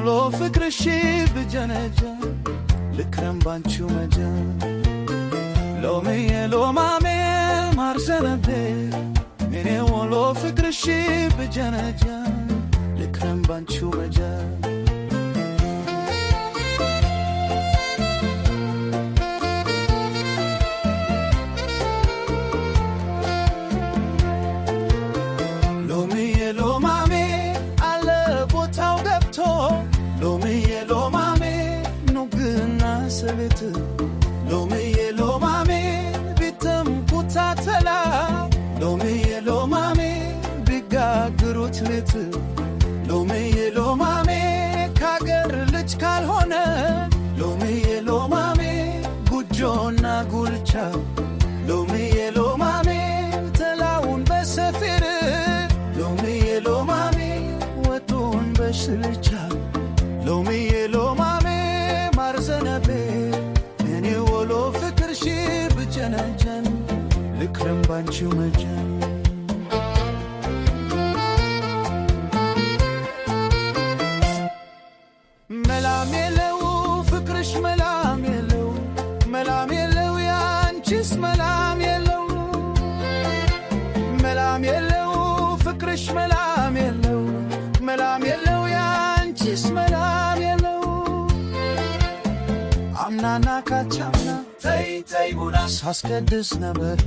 ወሎ ፍቅርሽ ብጀነጀ ልክረም ባንቺው መጀ ሎሚዬ ሎማሜ ማርሰነቤ እኔ ወሎ ፍቅርሽ ብጀነጀ ልክረም ባንቺው መጀ ሎሚዬ ሎማሜ አለ ቦታው ገብቶ ሎሚዬ ሎማሜ ኑግና ሰቤት ሎሚዬ ሎማሜ ቢተም ኩታተላ ሎሚዬ ሎማሜ ቢጋግሩት ቤት ሎሚዬ ሎማሜ ካገር ልጅ ካልሆነ ሎሚዬ ሎማሜ ጉጆና ጉልቻ ሎሚዬ ሎማሜ ተላውን በሰፊር ሎሚዬ ሎማሜ ወጡን በሽልቻ ሎሚዬ ሎማሜ ማርዘነቤ እኔ ወሎ ፍቅርሽ ብጀነጀን ልክረም ባንቺው መጀን መላም የለው ፍቅርሽ መላም የለው መላም የለው ያንቺስ መላም የለው መላም የለው ፍቅርሽ መላም የለው መላም የለው ያንቺስ መላም የለው አምናና ካቻምና ተይ ተይ ቡና ሳስቀድስ ነበር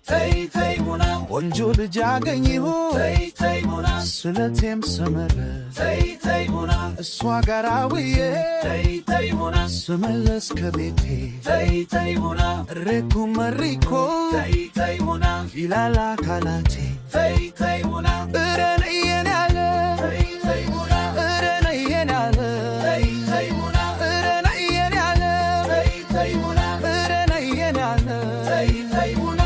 ተይ ተይ ቡና ወንጆ ልጅ አገኘሁ ተይ ተይ ቡና ስለቴም ሰመረ ተይ ተይ ቡና እሷ ጋር ውዬ ተይ ተይ ቡና ስመለስ ከቤቴ ተይ ተይ ቡና እሬኩ መሪኮ ተይ ተይ ቡና ይላል አካላቴ ተይ ተይ ቡና እረነየን ያለ ተይ ተይ ቡና እረነየን ያለ ተይ ተይ ቡና እረነየን ያለ ተይ ተይ ቡና እረነየን ያለ ተይ ተይ ቡና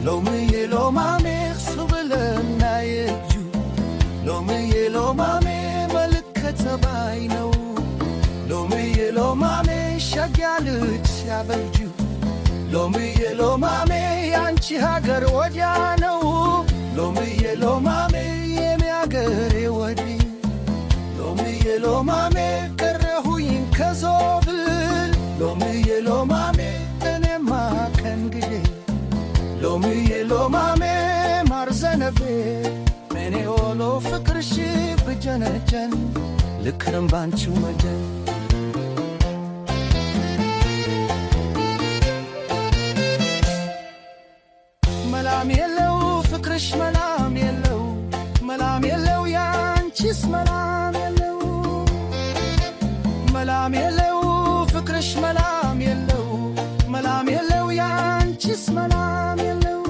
ሎሚዬ ሎማሜ ስብልና የጁ ሎሚዬ ሎማሜ መልከተ ባይ ነው ሎሚዬ ሎማሜ ሸጋ ልጅ ሲያበጁ ሎሚዬ ሎማሜ ያንቺ ሀገር ወዲያ ነው ሎሚዬ ሎማሜ የኔ ሀገሬ ወዲህ ሎሚዬ ሎማሜ ቀረሁኝ ከዞብል ሎሚዬ ሎማሜ እኔማ ከእንግዴ ሎሚዬ ሎማሜ ማርዘነቤ እኔ ወሎ ፍቅርሽ ብጀነጀን ልክረም ባንቺው መጀን መላም የለው ፍቅርሽ መላም የለው መላም የለው ያንቺስ መላም የለው መላም የለው ፍቅርሽ መላም የለው መላም የለው ያንቺስ መላም የለው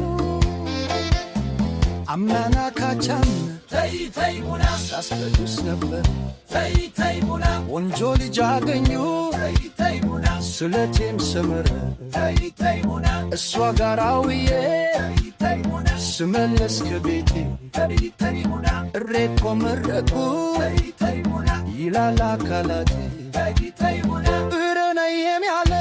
አምናና ካቻም ተይ ተይ ቡና ሳስቀድስ ነበር ተይ ተይ ቡና ወንጆ ልጅ አገኘሁ ተይ ተይ ቡና ስለቴም ሰመረ ተይ ተይ ቡና እሷ ጋር ውዬ ተይ ተይ ቡና ስመለስ ከቤቴ ተይ ተይ ቡና እሬኮ መረቁ ተይ ተይ ቡና ይላል አካላቴ ተይ ተይ ቡና እረነየም ያለ